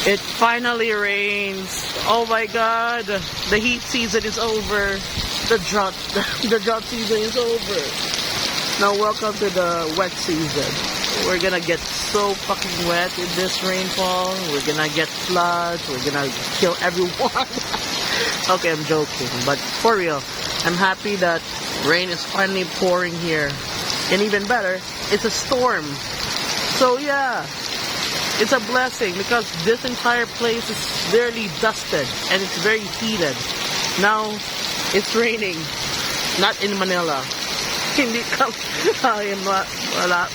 It finally rains. Oh my god. The heat season is over. The drought season is over. Now welcome to the wet season. We're gonna get so fucking wet in this rainfall. We're gonna get floods. We're gonna kill everyone. Okay, I'm joking. But for real, I'm happy that rain is finally pouring here. And even better, it's a storm. So yeah. It's a blessing because this entire place is barely dusted and it's very heated. Now, it's raining. Not in Manila. Hindi ka, wala.